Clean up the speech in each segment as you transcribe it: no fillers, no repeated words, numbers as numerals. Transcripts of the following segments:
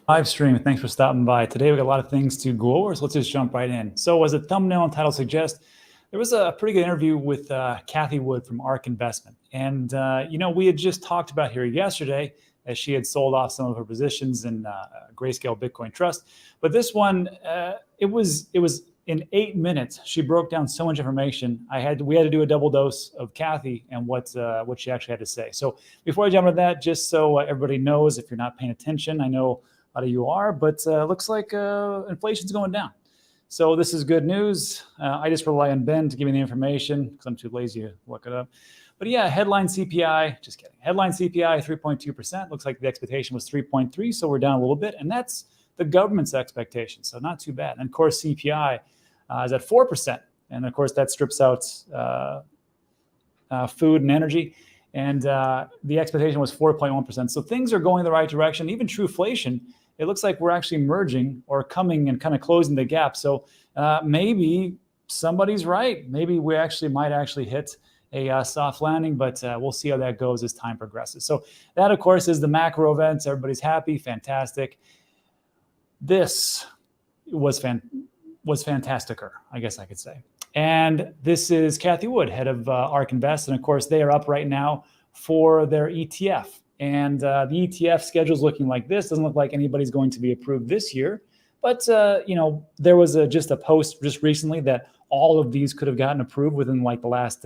Live stream. Thanks for stopping by. Today we got a lot of things to go over, so let's just jump right in. So, as the thumbnail and title suggest, there was a pretty good interview with Cathie Wood from ARK Investment, and we had just talked about here yesterday as she had sold off some of her positions in Grayscale Bitcoin Trust. But this one, it was in 8 minutes. She broke down so much information. We had to do a double dose of Cathie and what she actually had to say. So before I jump into that, just so everybody knows, if you're not paying attention, I know a lot of you are, but looks like inflation's going down. So this is good news. I just rely on Ben to give me the information because I'm too lazy to look it up. But yeah, headline CPI, just kidding. Headline CPI, 3.2%. Looks like the expectation was 3.3, so we're down a little bit. And that's the government's expectation, so not too bad. And of course, CPI is at 4%. And of course, that strips out food and energy. And the expectation was 4.1%. So things are going in the right direction. Even trueflation, it looks like we're actually merging or coming and kind of closing the gap. So maybe somebody's right. Maybe we might actually hit a soft landing, but we'll see how that goes as time progresses. So that, of course, is the macro events. Everybody's happy, fantastic. This was fantasticer, I guess I could say. And this is Cathie Wood, head of ARK Invest. And of course, they are up right now for their ETF. And the ETF schedule is looking like this. Doesn't look like anybody's going to be approved this year. But, there was just a post just recently that all of these could have gotten approved within like the last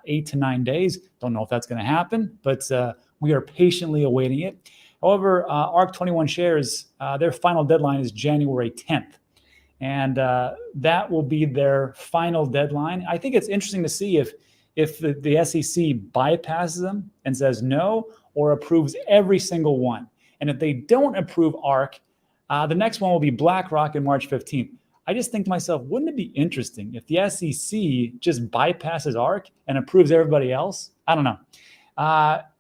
8 to 9 days. Don't know if that's going to happen, but we are patiently awaiting it. However, ARK21 shares, their final deadline is January 10th. And that will be their final deadline. I think it's interesting to see if the SEC bypasses them and says no, or approves every single one. And if they don't approve ARK, the next one will be BlackRock on March 15th. I just think to myself, wouldn't it be interesting if the SEC just bypasses ARK and approves everybody else? I don't know.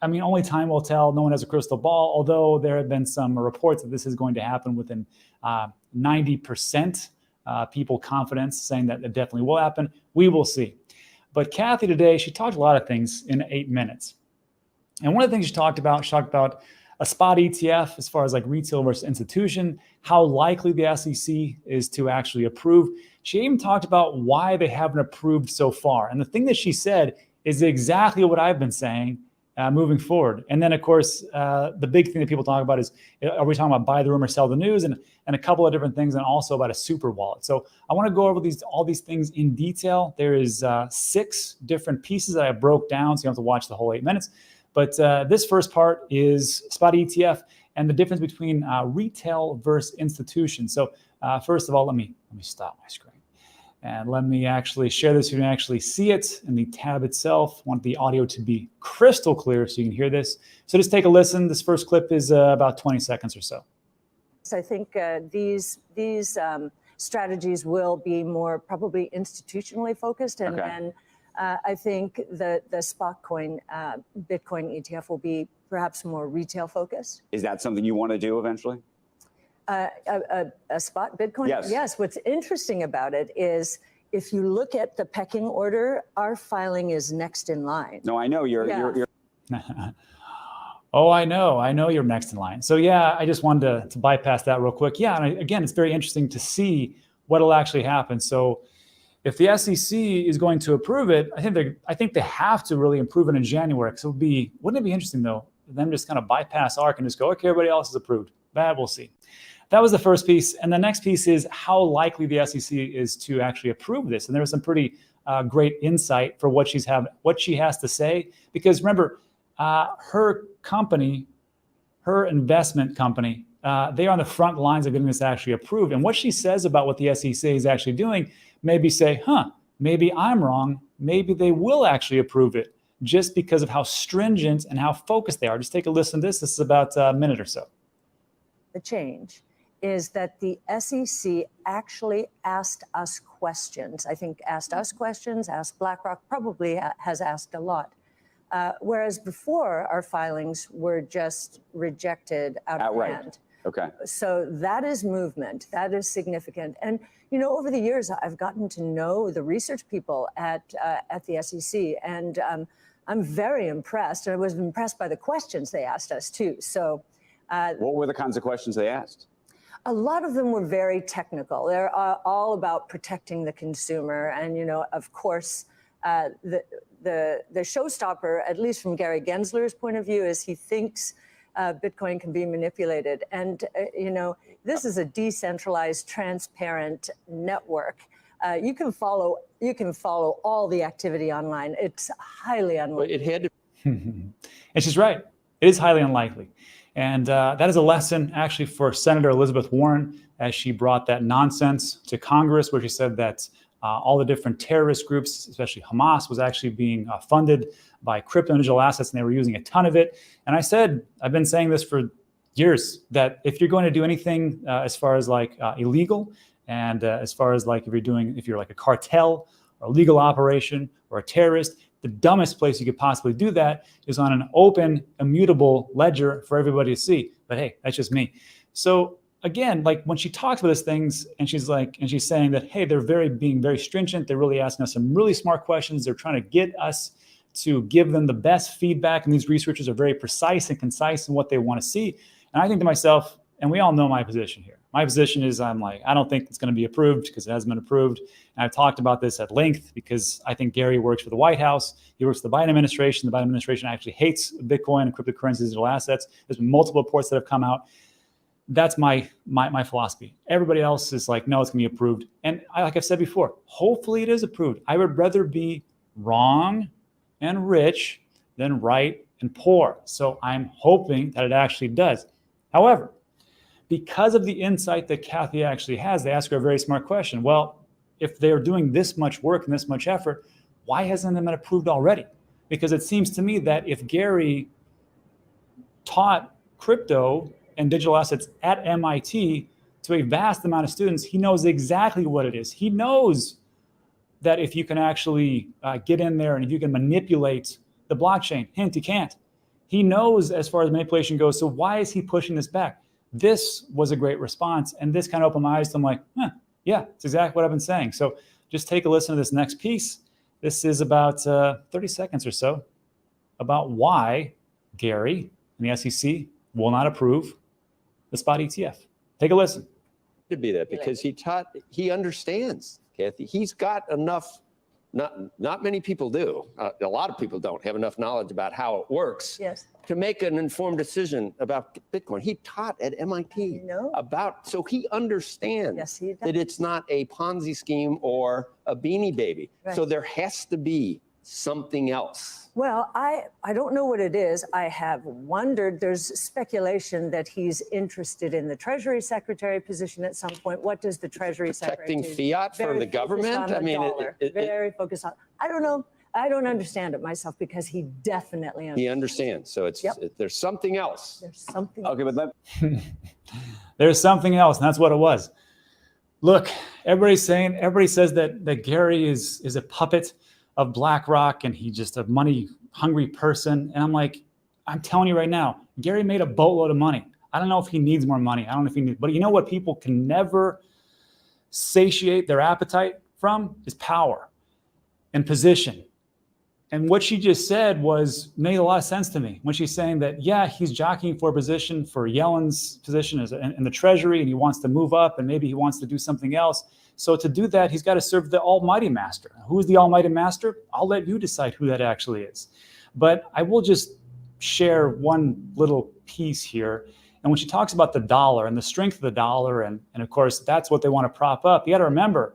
Only time will tell. No one has a crystal ball, although there have been some reports that this is going to happen within 90% people confidence saying that it definitely will happen. We will see. But Cathie today, she talked a lot of things in 8 minutes. And one of the things she talked about a spot ETF as far as like retail versus institution, how likely the SEC is to actually approve. She even talked about why they haven't approved so far. And the thing that she said is exactly what I've been saying moving forward. And then, of course, the big thing that people talk about is, are we talking about buy the rumor, sell the news, and a couple of different things, and also about a super wallet. So I want to go over all these things in detail. There is 6 different pieces that I broke down, so you don't have to watch the whole 8 minutes. But this first part is spot ETF and the difference between retail versus institution. So first of all, let me stop my screen. And let me actually share this so you can actually see it in the tab itself. I want the audio to be crystal clear so you can hear this. So just take a listen. This first clip is about 20 seconds or so. So I think these strategies will be more probably institutionally focused. And then I think the spot coin Bitcoin ETF will be perhaps more retail focused. Is that something you want to do eventually? A spot Bitcoin? Yes. Yes. What's interesting about it is if you look at the pecking order, our filing is next in line. No, I know you're Oh, I know you're next in line. So yeah, I just wanted to bypass that real quick. Yeah, and again, it's very interesting to see what'll actually happen. So if the SEC is going to approve it, I think they have to really approve it in January. Because wouldn't it be interesting though, them just kind of bypass ARK and just go, okay, everybody else is approved. That we'll see. That was the first piece. And the next piece is how likely the SEC is to actually approve this. And there was some pretty great insight for what she has to say. Because remember, her investment company, they are on the front lines of getting this actually approved. And what she says about what the SEC is actually doing, maybe say, maybe I'm wrong. Maybe they will actually approve it just because of how stringent and how focused they are. Just take a listen to this. This is about a minute or so. The change is that the SEC actually asked us questions. I think asked us questions, asked BlackRock, probably has asked a lot. Whereas before, our filings were just rejected outright. Hand. Okay. So that is movement. That is significant. And, over the years, I've gotten to know the research people at the SEC, and I'm very impressed. And I was impressed by the questions they asked us, too. So What were the kinds of questions they asked? A lot of them were very technical. They're all about protecting the consumer. And, of course, the showstopper, at least from Gary Gensler's point of view, is he thinks Bitcoin can be manipulated. And, this is a decentralized, transparent network. You can follow all the activity online. It's highly unlikely. It had to. And she's right. It is highly unlikely. And that is a lesson actually for Senator Elizabeth Warren, as she brought that nonsense to Congress, where she said that all the different terrorist groups, especially Hamas, was actually being funded by crypto and digital assets, and they were using a ton of it. And I said, I've been saying this for years, that if you're going to do anything as far as like illegal, and as far as like if you're like a cartel or a legal operation or a terrorist, the dumbest place you could possibly do that is on an open, immutable ledger for everybody to see. But hey, that's just me. So again, like when she talks about these things and she's saying that, hey, they're being very stringent. They're really asking us some really smart questions. They're trying to get us to give them the best feedback. And these researchers are very precise and concise in what they want to see. And I think to myself, and we all know my position here. My position is I don't think it's going to be approved because it hasn't been approved. And I've talked about this at length because I think Gary works for the White House. He works for the Biden administration. The Biden administration actually hates Bitcoin and cryptocurrencies, digital assets. There's been multiple reports that have come out. That's my philosophy. Everybody else is like, no, it's going to be approved. And like I've said before, hopefully it is approved. I would rather be wrong and rich than right and poor. So I'm hoping that it actually does. However, because of the insight that Cathie actually has, they ask her a very smart question. Well, if they're doing this much work and this much effort, why hasn't it been approved already? Because it seems to me that if Gary taught crypto and digital assets at MIT to a vast amount of students, he knows exactly what it is. He knows that if you can actually get in there and if you can manipulate the blockchain, hint, he can't. He knows as far as manipulation goes. So why is he pushing this back? This was a great response. And this kind of opened my eyes to, I'm like, yeah, it's exactly what I've been saying. So just take a listen to this next piece. This is about 30 seconds or so about why Gary and the SEC will not approve the spot ETF. Take a listen. To be that because he understands, Cathie. He's got enough. Not many people do. A lot of people don't have enough knowledge about how it works. Yes. To make an informed decision about Bitcoin. He taught at MIT so he understands that it's not a Ponzi scheme or a Beanie Baby. Right. So there has to be something else. Well, I don't know what it is. I have wondered, there's speculation that he's interested in the Treasury Secretary position at some point. What does the Treasury Secretary do? Protecting fiat for the government? I mean, very focused on, I don't know. I don't understand it myself because he definitely understands. He understands. So there's something else. There's something else. Okay, but there's something else, and that's what it was. Look, everybody says that Gary is a puppet of BlackRock and he's just a money-hungry person. And I'm like, I'm telling you right now, Gary made a boatload of money. I don't know if he needs more money. I don't know if he needs, but you know what people can never satiate their appetite from is power and position. And what she just said made a lot of sense to me when she's saying that, yeah, he's jockeying for a position for Yellen's position in the Treasury, and he wants to move up, and maybe he wants to do something else. So to do that, he's got to serve the almighty master. Who is the almighty master? I'll let you decide who that actually is. But I will just share one little piece here. And when she talks about the dollar and the strength of the dollar, and of course, that's what they want to prop up, you got to remember,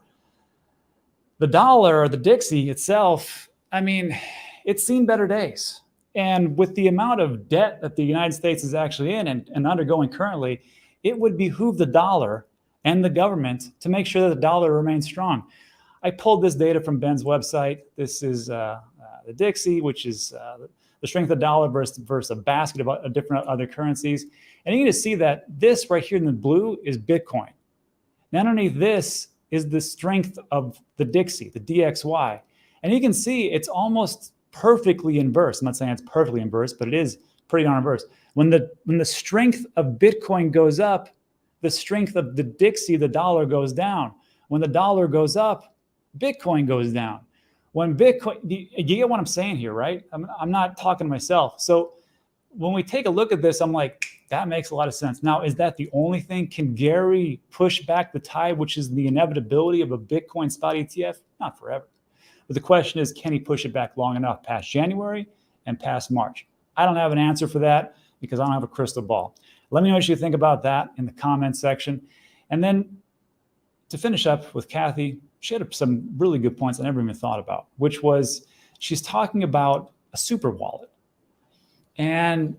the dollar or the Dixie itself, I mean, it's seen better days. And with the amount of debt that the United States is actually in and undergoing currently, it would behoove the dollar and the government to make sure that the dollar remains strong. I pulled this data from Ben's website. This is the Dixie, which is the strength of the dollar versus a basket of different other currencies. And you can see that this right here in the blue is Bitcoin. And underneath this is the strength of the Dixie, the DXY. And you can see it's almost perfectly inverse. I'm not saying it's perfectly inverse, but it is pretty darn inverse. When the strength of Bitcoin goes up, the strength of the Dixie, the dollar, goes down. When the dollar goes up, Bitcoin goes down. When Bitcoin, you get what I'm saying here, right? I'm not talking to myself. So when we take a look at this, I'm like, That makes a lot of sense. Now, is that the only thing? Can Gary push back the tide, which is the inevitability of a Bitcoin spot ETF? Not forever. But the question is, can he push it back long enough past January and past March? I don't have an answer for that because I don't have a crystal ball. Let me know what you think about that in the comments section. And then to finish up with Cathie, she had some really good points I never even thought about, which was she's talking about a super wallet. And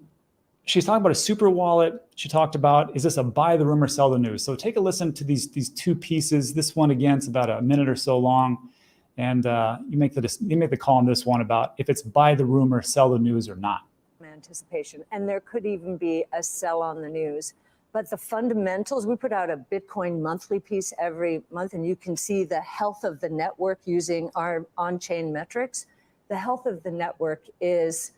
she's talking about a super wallet. She talked about, is this a buy the rumor, sell the news? So take a listen to these two pieces. This one, again, it's about a minute or so long. And you make the call on this one about if it's buy the rumor, sell the news or not. Anticipation. And there could even be a sell on the news. But the fundamentals, we put out a Bitcoin monthly piece every month, and you can see the health of the network using our on-chain metrics. The health of the network is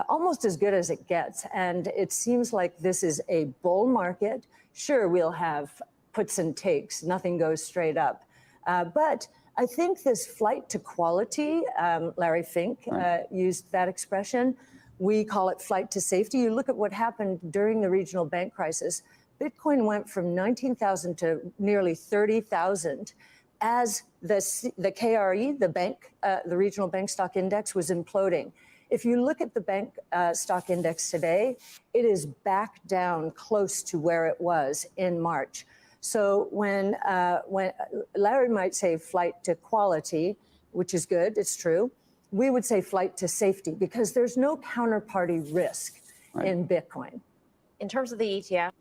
almost as good as it gets. And it seems like this is a bull market. Sure, we'll have puts and takes. Nothing goes straight up. But I think this flight to quality, Larry Fink used that expression. We call it flight to safety. You look at what happened during the regional bank crisis. Bitcoin went from 19,000 to nearly 30,000 as the KRE, the regional bank stock index, was imploding. If you look at the bank stock index today, it is back down close to where it was in March. So when Larry might say flight to quality, which is good, it's true, we would say flight to safety because there's no counterparty risk in Bitcoin. In terms of the ETF.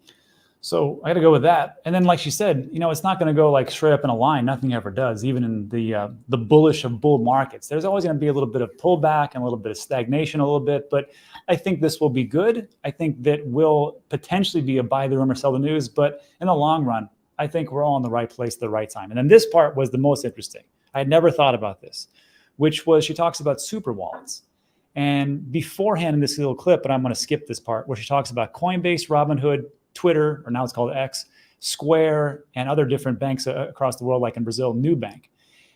So I got to go with that. And then, like she said, it's not going to go like straight up in a line. Nothing ever does, even in the bullish of bull markets. There's always going to be a little bit of pullback and a little bit of stagnation, a little bit. But I think this will be good. I think that will potentially be a buy the rumor, sell the news. But in the long run, I think we're all in the right place at the right time. And then this part was the most interesting. I had never thought about this, which was she talks about super wallets. And beforehand in this little clip, but I'm going to skip this part, where she talks about Coinbase, Robinhood, Twitter, or now it's called X, Square, and other different banks across the world, like in Brazil, Nubank.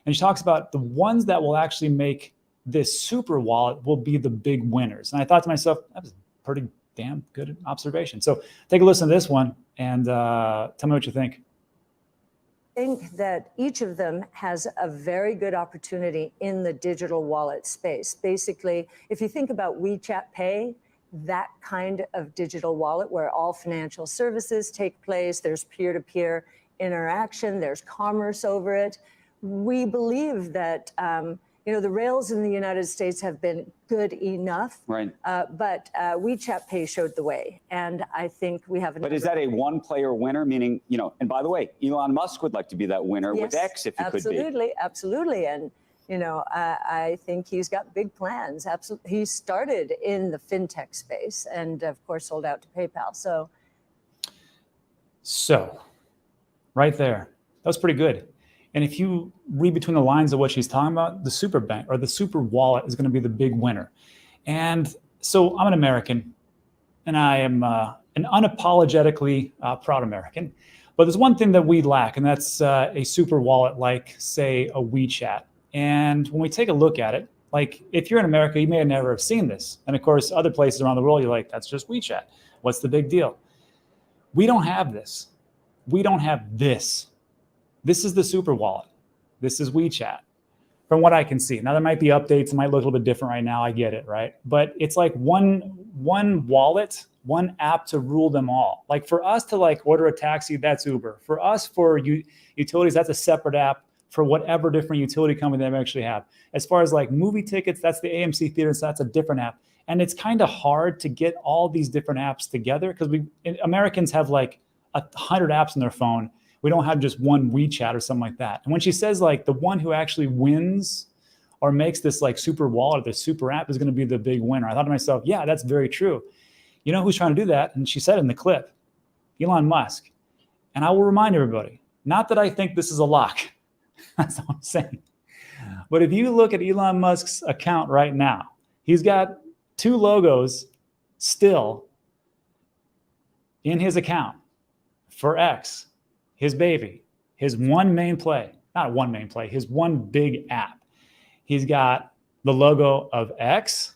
And she talks about the ones that will actually make this super wallet will be the big winners. And I thought to myself, that was a pretty damn good observation. So take a listen to this one and tell me what you think. I think that each of them has a very good opportunity in the digital wallet space. Basically, if you think about WeChat Pay, that kind of digital wallet where all financial services take place, there's peer-to-peer interaction, there's commerce over it. We believe that the rails in the United States have been good enough, right? But WeChat Pay showed the way, and I think we have. But is that a one-player winner? Meaning, and by the way, Elon Musk would like to be that winner with X if he could be. Absolutely, and I think he's got big plans. Absolutely, he started in the fintech space, and of course sold out to PayPal. So, right there, that was pretty good. And if you read between the lines of what she's talking about, the super bank or the super wallet is going to be the big winner. And so I'm an American, and I am an unapologetically proud American. But there's one thing that we lack, and that's a super wallet like, say, a WeChat. And when we take a look at it, like if you're in America, you may have never have seen this. And of course, other places around the world, you're like, that's just WeChat. What's the big deal? We don't have this. We don't have this. This is the super wallet. This is WeChat, from what I can see. Now, there might be updates. It might look a little bit different right now. I get it, right? But it's like one wallet, one app to rule them all. Like for us to order a taxi, that's Uber. For us, for utilities, that's a separate app for whatever different utility company they actually have. As far as like movie tickets, that's the AMC theater, so that's a different app. And it's kind of hard to get all these different apps together because Americans have like 100 apps on their phone. We don't have just one WeChat or something like that. And when she says like the one who actually wins or makes this like super wallet, the super app is going to be the big winner, I thought to myself, yeah, that's very true. You know who's trying to do that? And she said it in the clip, Elon Musk. And I will remind everybody, not that I think this is a lock. That's what I'm saying. But if you look at Elon Musk's account right now, he's got 2 logos still in his account for X. His baby, his one main play, not one main play, his one big app. He's got the logo of X,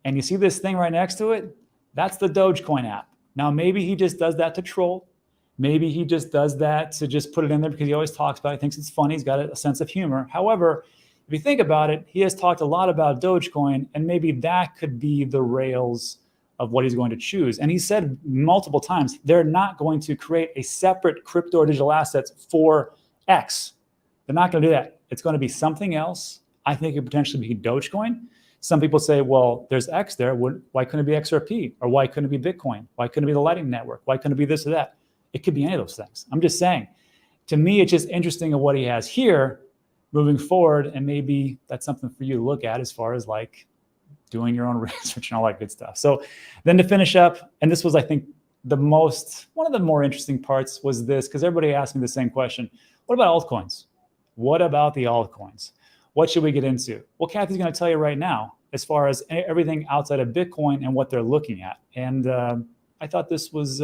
and you see this thing right next to it? That's the Dogecoin app. Now, maybe he just does that to troll. Maybe he just does that to just put it in there because he always talks about it, thinks it's funny, he's got a sense of humor. However, if you think about it, he has talked a lot about Dogecoin, and maybe that could be the rails of what he's going to choose. And he said multiple times, they're not going to create a separate crypto or digital assets for X. They're not going to do that. It's going to be something else. I think it could potentially be Dogecoin. Some people say, well, there's X there. Why couldn't it be XRP? Or why couldn't it be Bitcoin? Why couldn't it be the Lightning Network? Why couldn't it be this or that? It could be any of those things. I'm just saying, to me, it's just interesting of what he has here moving forward. And maybe that's something for you to look at as far as like doing your own research and all that good stuff. So then to finish up, and this was, I think, one of the more interesting parts was this, because everybody asked me the same question. What about altcoins? What about the altcoins? What should we get into? Well, Cathie's going to tell you right now, as far as everything outside of Bitcoin and what they're looking at. And I thought this was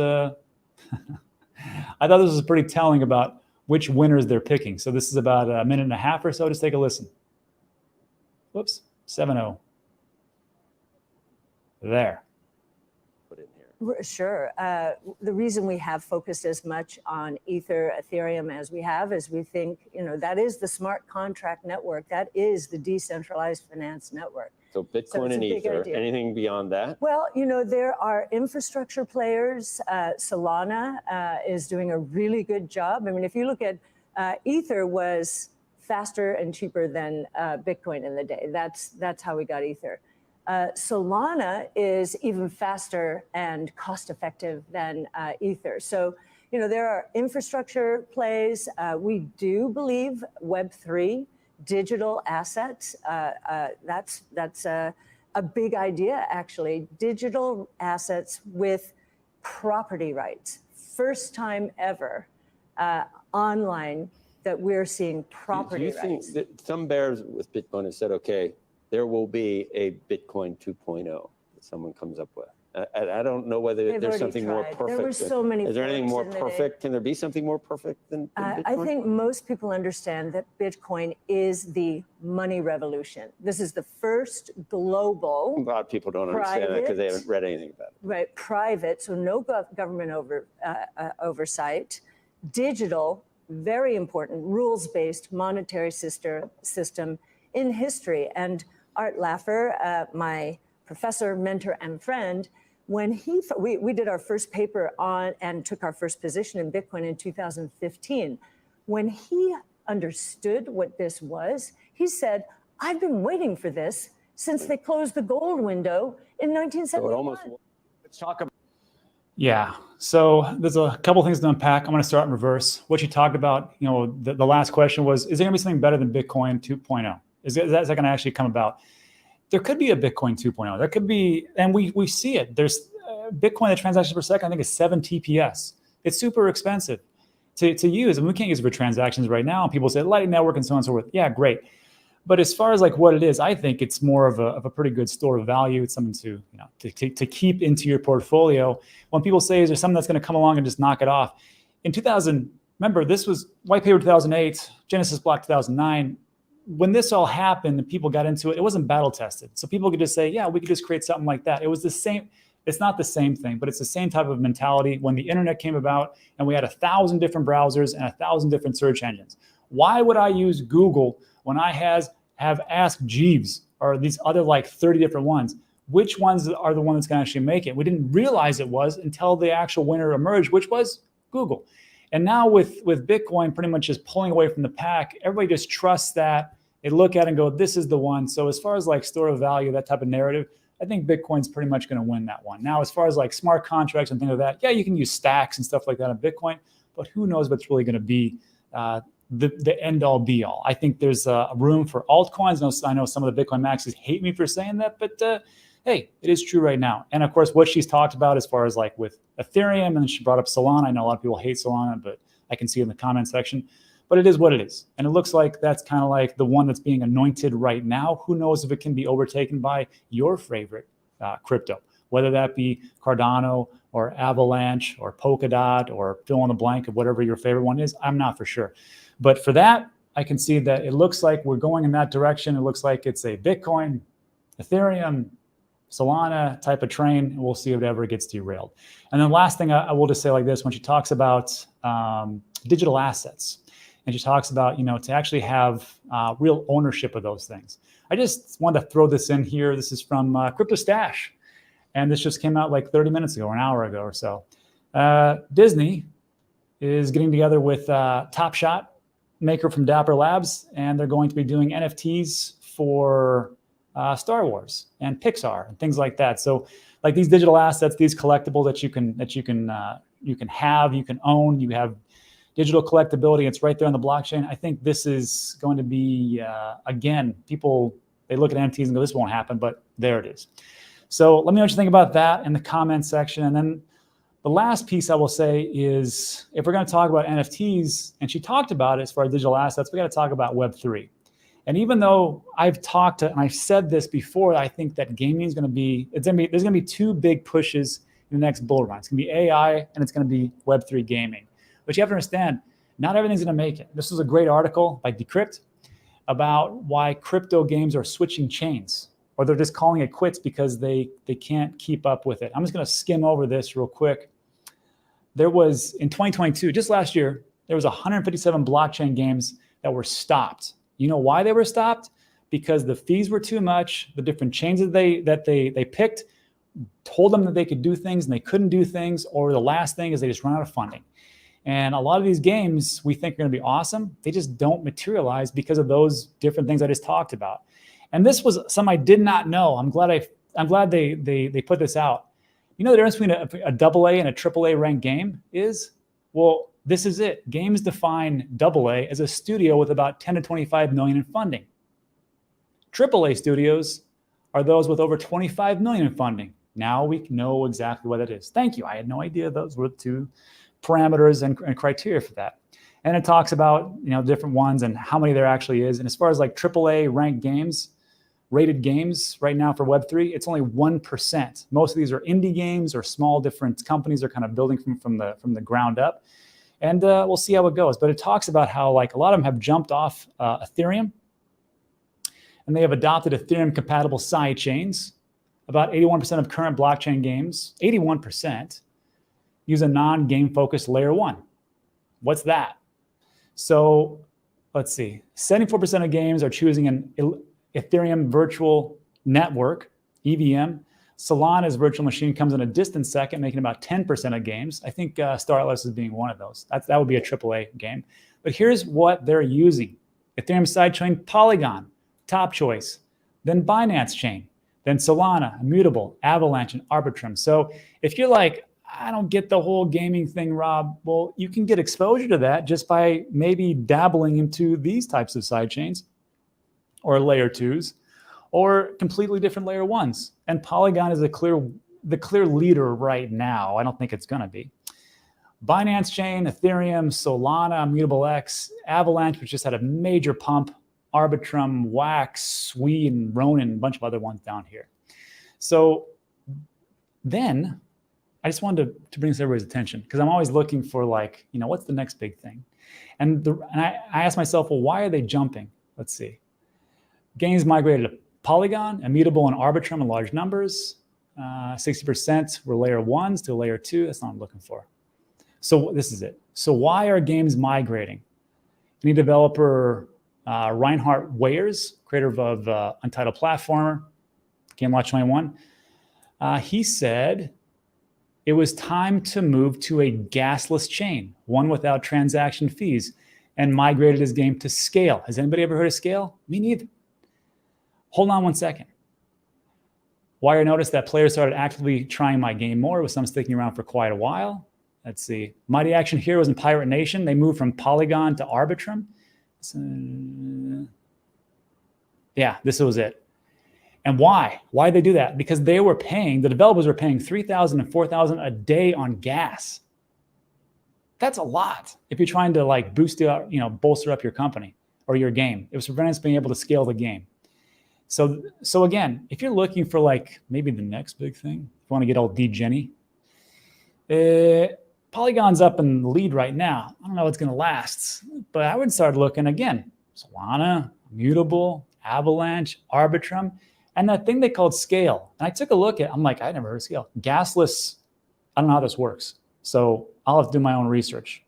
pretty telling about which winners they're picking. So this is about a minute and a half or so. Just take a listen. Whoops, 7-0. There. Sure. The reason we have focused as much on Ether, Ethereum as we have is we think, that is the smart contract network. That is the decentralized finance network. So Bitcoin and Ether, anything beyond that? Well, there are infrastructure players. Solana is doing a really good job. I mean, if you look at Ether was faster and cheaper than Bitcoin in the day. That's how we got Ether. Solana is even faster and cost effective than Ether. So, there are infrastructure plays. We do believe Web3, digital assets. That's a big idea, actually. Digital assets with property rights. First time ever online that we're seing property rights. Do you think that some bears with Bitcoin have said, okay, there will be a Bitcoin 2.0 that someone comes up with? I don't know whether there's something more perfect. There were so many. Is there anything more perfect? Can there be something more perfect than Bitcoin? I think most people understand that Bitcoin is the money revolution. This is the first global. A lot of people don't understand that because they haven't read anything about it. Right, private, so no government oversight, digital, very important, rules-based monetary system in history. And Art Laffer, my professor, mentor, and friend, when we did our first paper on and took our first position in Bitcoin in 2015, when he understood what this was, he said, I've been waiting for this since they closed the gold window in 1971. So let's talk about. Yeah, so there's a couple things to unpack. I'm going to start in reverse. What you talked about, the last question was, is there going to be something better than Bitcoin 2.0? Is that going to actually come about? There could be a Bitcoin 2.0. There could be, and we see it. There's Bitcoin, the transactions per second, I think is 7 TPS. It's super expensive to use. And we can't use it for transactions right now. And people say Lightning Network and so on and so forth. Yeah, great. But as far as like what it is, I think it's more of a pretty good store of value. It's something to keep into your portfolio. When people say, is there something that's going to come along and just knock it off? In 2000, remember, this was white paper 2008, Genesis block 2009. When this all happened and people got into it, it wasn't battle tested. So people could just say, yeah, we could just create something like that. It was the same. It's not the same thing, but it's the same type of mentality when the internet came about and we had 1,000 different browsers and 1,000 different search engines. Why would I use Google when I have Ask Jeeves or these other like 30 different ones? Which ones are the ones that's going to actually make it? We didn't realize it was until the actual winner emerged, which was Google. And now with Bitcoin pretty much just pulling away from the pack, everybody just trusts that. They look at it and go, this is the one. So as far as like store of value, that type of narrative, I think Bitcoin's pretty much going to win that one. Now, as far as like smart contracts and things like that, yeah, you can use stacks and stuff like that on Bitcoin, but who knows what's really going to be the end all be all. I think there's room for altcoins. I know some of the Bitcoin maxis hate me for saying that, but hey, it is true right now. And of course, what she's talked about as far as like with Ethereum, and then she brought up Solana. I know a lot of people hate Solana, but I can see it in the comment section. But it is what it is. And it looks like that's kind of like the one that's being anointed right now. Who knows if it can be overtaken by your favorite crypto, whether that be Cardano or Avalanche or Polkadot or fill in the blank of whatever your favorite one is. I'm not for sure. But for that, I can see that it looks like we're going in that direction. It looks like it's a Bitcoin, Ethereum, Solana type of train, and we'll see if it ever gets derailed. And then last thing I will just say like this, when she talks about digital assets, and she talks about, to actually have real ownership of those things. I just wanted to throw this in here. This is from Crypto Stash, and this just came out like 30 minutes ago, or an hour ago or so. Disney is getting together with Top Shot, maker from Dapper Labs, and they're going to be doing NFTs for Star Wars and Pixar and things like that. So like these digital assets, these collectibles that you can have, you can own, you have digital collectability. It's right there on the blockchain. I think this is going to be, again, people, they look at NFTs and go, this won't happen, but there it is. So let me know what you think about that in the comments section. And then the last piece I will say is, if we're going to talk about NFTs, and she talked about it as far as digital assets, we got to talk about Web3. And even though I've talked to, and I've said this before, I think that gaming is going to be, there's going to be two big pushes in the next bull run. It's going to be AI and it's going to be Web3 gaming. But you have to understand, not everything's going to make it. This was a great article by Decrypt about why crypto games are switching chains, or they're just calling it quits because they can't keep up with it. I'm just going to skim over this real quick. There was, in 2022, just last year, there was 157 blockchain games that were stopped. You know why they were stopped? Because the fees were too much. The different chains that they picked told them that they could do things and they couldn't do things. Or the last thing is they just run out of funding. And a lot of these games we think are going to be awesome. They just don't materialize because of those different things I just talked about. And this was something I did not know. I'm glad they put this out. You know the difference between a AA and a AAA ranked game is? Well, this is it. Games define AA as a studio with about 10 to 25 million in funding. AAA studios are those with over 25 million in funding. Now we know exactly what it is. Thank you. I had no idea those were the two parameters and criteria for that. And it talks about, different ones and how many there actually is. And as far as like AAA ranked games, rated games right now for Web3, it's only 1%. Most of these are indie games or small different companies are kind of building from the ground up. And we'll see how it goes. But it talks about how like a lot of them have jumped off Ethereum, and they have adopted Ethereum compatible side chains. About 81% of current blockchain games, 81%, use a non-game focused layer one. What's that? So let's see, 74% of games are choosing an Ethereum virtual network, EVM. Solana's virtual machine comes in a distant second, making about 10% of games. I think Star Atlas is being one of those. That would be a AAA game. But here's what they're using. Ethereum sidechain Polygon, top choice. Then Binance Chain. Then Solana, Immutable, Avalanche, and Arbitrum. So if you're like, I don't get the whole gaming thing, Rob, well, you can get exposure to that just by maybe dabbling into these types of sidechains or layer twos, or completely different layer ones. And Polygon is the clear leader right now. I don't think it's going to be. Binance Chain, Ethereum, Solana, Immutable X, Avalanche, which just had a major pump, Arbitrum, Wax, Sui, and Ronin, a bunch of other ones down here. So then I just wanted to bring this to everybody's attention because I'm always looking for like, what's the next big thing? And I asked myself, well, why are they jumping? Let's see. Games migrated to Polygon, Immutable, and Arbitrum in large numbers. 60% were layer ones to layer two. That's not what I'm looking for. So this is it. So why are games migrating? Any developer, Reinhard Weyers, creator of Untitled Platformer, Game Watch 21, he said it was time to move to a gasless chain, one without transaction fees, and migrated his game to Scale. Has anybody ever heard of Scale? Me neither. Hold on one second. Wire noticed that players started actively trying my game more, with some sticking around for quite a while. Let's see. Mighty Action Heroes and Pirate Nation, they moved from Polygon to Arbitrum. Yeah, this was it. And why? Why did they do that? Because the developers were paying $3,000 and $4,000 a day on gas. That's a lot if you're trying to like bolster up your company or your game. It was preventing us being able to scale the game. So again, if you're looking for like maybe the next big thing, if you want to get all de-Jenny, Polygon's up in the lead right now. I don't know what's going to last, but I would start looking again. Solana, Immutable, Avalanche, Arbitrum. And that thing they called Scale. And I took a look at, I'm like, I never heard of Scale. Gasless, I don't know how this works. So I'll have to do my own research.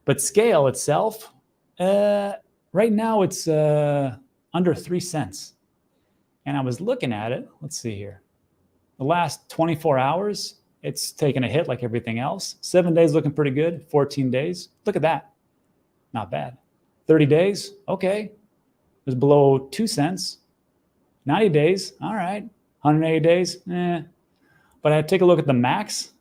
But Scale itself, right now it's under 3 cents. And I was looking at it. Let's see here. The last 24 hours, it's taken a hit like everything else. 7 days looking pretty good. 14 days. Look at that. Not bad. 30 days. Okay. It was below 2 cents. 90 days. All right. 180 days. But I take a look at the max.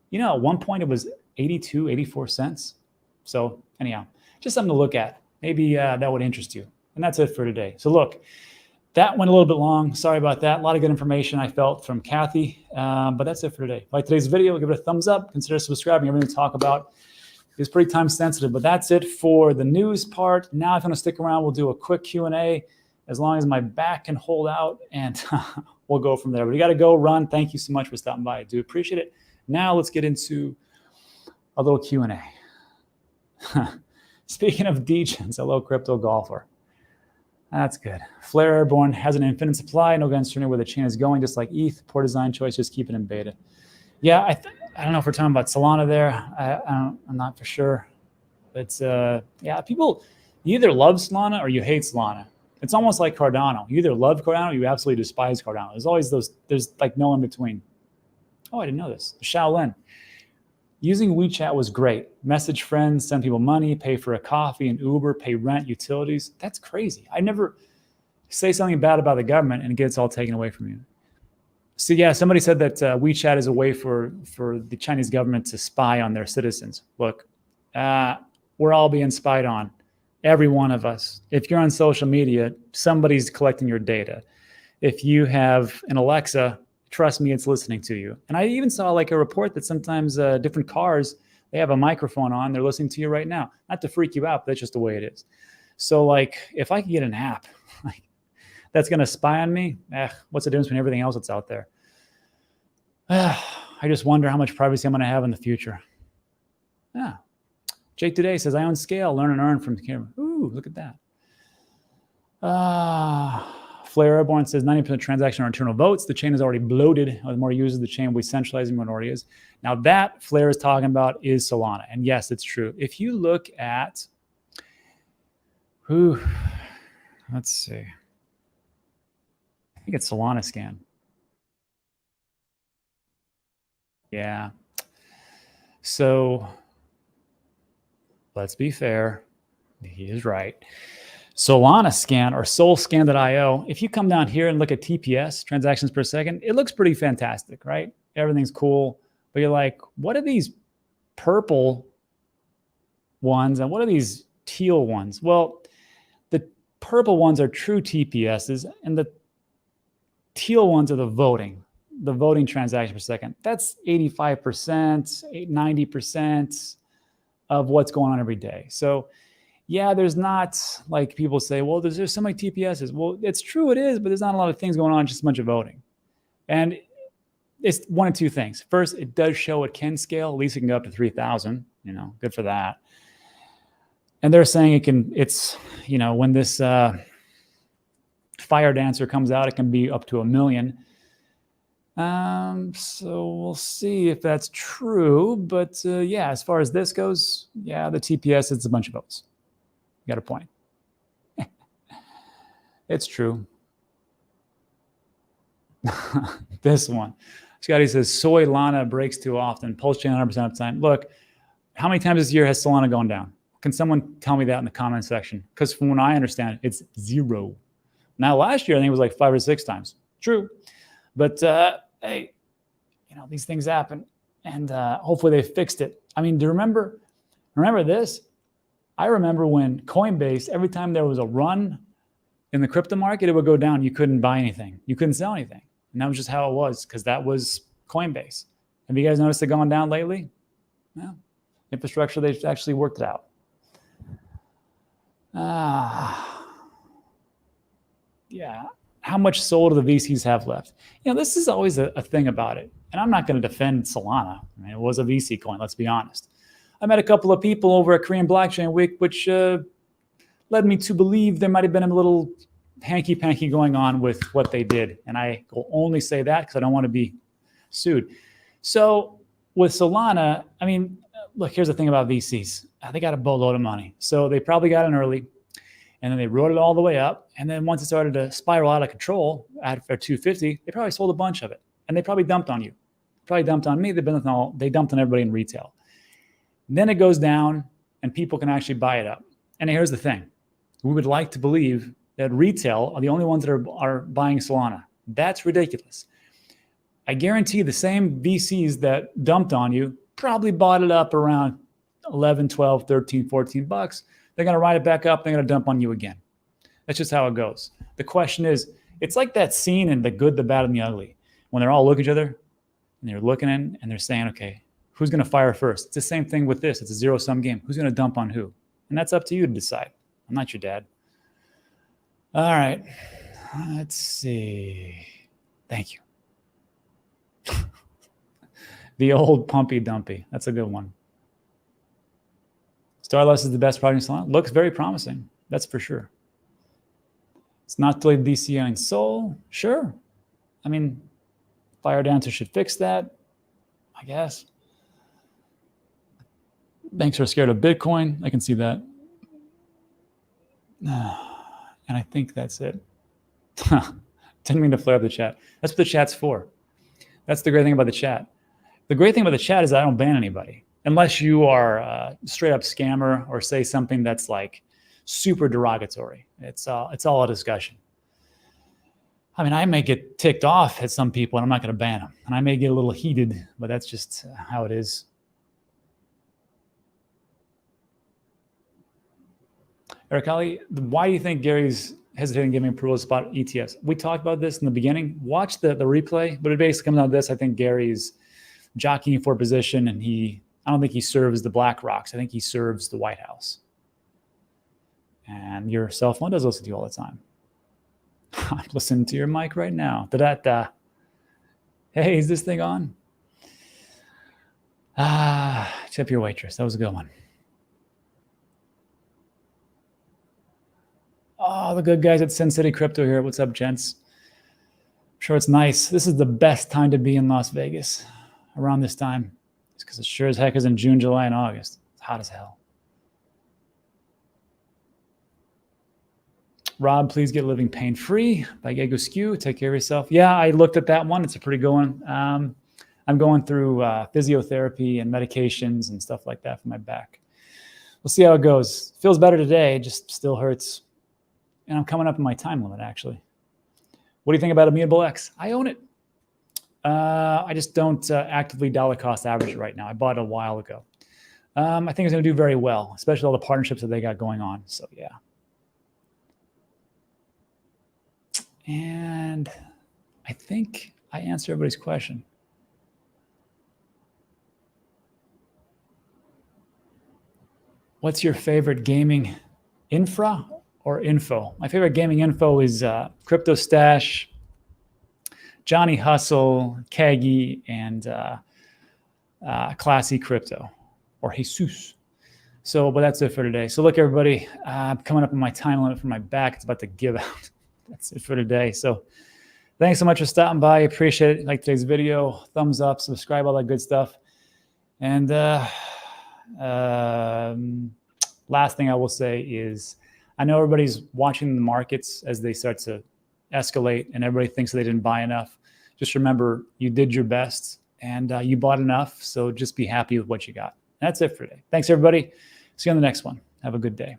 You know, at one point it was 82, 84 cents. So anyhow, just something to look at. Maybe that would interest you. And that's it for today. So look, that went a little bit long. Sorry about that. A lot of good information I felt from Cathie. But that's it for today. Like today's video, give it a thumbs up. Consider subscribing. Everything we talk about is pretty time sensitive. But that's it for the news part. Now if you want to stick around, we'll do a quick Q&A as long as my back can hold out. And we'll go from there. But you got to go run. Thank you so much for stopping by. I do appreciate it. Now let's get into a little Q&A. Speaking of degens, hello, crypto golfer. That's good. Flare Airborne has an infinite supply. No uncertainty where the chain is going, just like ETH. Poor design choice, just keep it in beta. Yeah, I don't know if we're talking about Solana there. I'm not for sure. But yeah, people, you either love Solana or you hate Solana. It's almost like Cardano. You either love Cardano or you absolutely despise Cardano. There's always those, there's like no in between. Oh, I didn't know this. Shaolin. Using WeChat was great. Message friends, send people money, pay for a coffee, an Uber, pay rent, utilities. That's crazy. I never say something bad about the government and it gets all taken away from you. So yeah, somebody said that WeChat is a way for the Chinese government to spy on their citizens. Look, we're all being spied on. Every one of us. If you're on social media, somebody's collecting your data. If you have an Alexa, trust me, it's listening to you. And I even saw like a report that sometimes different cars, they have a microphone on, they're listening to you right now. Not to freak you out, but that's just the way it is. So like, if I could get an app like that's going to spy on me, what's the difference between everything else that's out there? I just wonder how much privacy I'm going to have in the future. Yeah. Jake today says, I own Scale, learn and earn from the camera. Ooh, look at that. Flare Airborne says 90% of transactions are internal votes. The chain is already bloated. The more users the chain will be centralizing minority is. Now that Flare is talking about is Solana. And yes, it's true. If you look at, let's see. I think it's Solana scan. Yeah. So let's be fair. He is right. Solana scan or solscan.io, if you come down here and look at TPS, transactions per second, it looks pretty fantastic, right? Everything's cool. But you're like, what are these purple ones and what are these teal ones? Well, the purple ones are true TPSs and the teal ones are the voting transaction per second. That's 85%, 90% of what's going on every day. So yeah, there's not like people say, well, there's so many TPSs. Well, it's true, it is, but there's not a lot of things going on, just a bunch of voting. And it's one of two things. First, it does show it can scale. At least it can go up to 3,000, you know, good for that. And they're saying it's, you know, when this Fire Dancer comes out, it can be up to 1 million. So we'll see if that's true. But yeah, as far as this goes, yeah, the TPS, it's a bunch of votes. Got a point. It's true. This one. Scotty says, soy Lana breaks too often. Pulse chain 100% of the time. Look, how many times this year has Solana gone down? Can someone tell me that in the comment section? Because from what I understand, it's 0. Now, last year, I think it was like 5 or 6 times. True. But, hey, you know, these things happen. And hopefully they fixed it. I mean, do you remember this? I remember when Coinbase, every time there was a run in the crypto market, it would go down. You couldn't buy anything. You couldn't sell anything. And that was just how it was because that was Coinbase. Have you guys noticed it going down lately? No. Infrastructure, they've actually worked it out. Yeah. How much soul do the VCs have left? You know, this is always a thing about it. And I'm not going to defend Solana. I mean, it was a VC coin, let's be honest. I met a couple of people over at Korean Blockchain Week, which led me to believe there might have been a little hanky-panky going on with what they did. And I will only say that because I don't want to be sued. So with Solana, I mean, look, here's the thing about VCs. They got a boatload of money. So they probably got in early, and then they rode it all the way up. And then once it started to spiral out of control at 250, they probably sold a bunch of it. And they probably dumped on you. Probably dumped on me. They dumped on everybody in retail. Then it goes down, and people can actually buy it up. And here's the thing. We would like to believe that retail are the only ones that are buying Solana. That's ridiculous. I guarantee the same VCs that dumped on you probably bought it up around 11, 12, 13, 14 bucks. They're going to ride it back up. They're going to dump on you again. That's just how it goes. The question is, it's like that scene in The Good, the Bad, and the Ugly, when they're all looking at each other and they're looking in and they're saying, okay, who's going to fire first? It's the same thing with this. It's a zero-sum game. Who's going to dump on who? And that's up to you to decide. I'm not your dad. All right. Let's see. Thank you. The old Pumpy Dumpy. That's a good one. Starless is the best project in Solana. Looks very promising. That's for sure. It's not delayed DCI in Sol. Sure. I mean, Fire Dancer should fix that, I guess. Banks are scared of Bitcoin. I can see that. And I think that's it. Didn't mean to flare up the chat. That's what the chat's for. That's the great thing about the chat. The great thing about the chat is I don't ban anybody. Unless you are a straight up scammer or say something that's like super derogatory. It's all a discussion. I mean, I may get ticked off at some people and I'm not going to ban them. And I may get a little heated, but that's just how it is. Eric Ali, why do you think Gary's hesitating giving approval to spot ETFs? We talked about this in the beginning. Watch the replay, but it basically comes out of this. I think Gary's jockeying for position, and I don't think he serves the BlackRocks. I think he serves the White House. And your cell phone does listen to you all the time. I'm listening to your mic right now. Da-da-da. Hey, is this thing on? Tip your waitress. That was a good one. Oh, the good guys at Sin City Crypto here. What's up, gents? I'm sure it's nice. This is the best time to be in Las Vegas around this time. It's because it sure as heck is in June, July, and August. It's hot as hell. Rob, please get living pain-free by Gego Skew. Take care of yourself. Yeah, I looked at that one. It's a pretty good one. I'm going through physiotherapy and medications and stuff like that for my back. We'll see how it goes. Feels better today. It just still hurts. And I'm coming up in my time limit, actually. What do you think about Immutable X? I own it. I just don't actively dollar cost average it right now. I bought it a while ago. I think it's going to do very well, especially all the partnerships that they got going on. So, yeah. And I think I answered everybody's question. What's your favorite gaming infra or info? My favorite gaming info is Crypto Stash, Johnny Hustle, Kagi, and Classy Crypto, or Jesus. So, but that's it for today. So look, everybody, coming up on my time limit for my back. It's about to give out. That's it for today. So thanks so much for stopping by. I appreciate it. Like today's video, thumbs up, subscribe, all that good stuff. And last thing I will say is, I know everybody's watching the markets as they start to escalate and everybody thinks they didn't buy enough. Just remember, you did your best and you bought enough. So just be happy with what you got. That's it for today. Thanks, everybody. See you on the next one. Have a good day.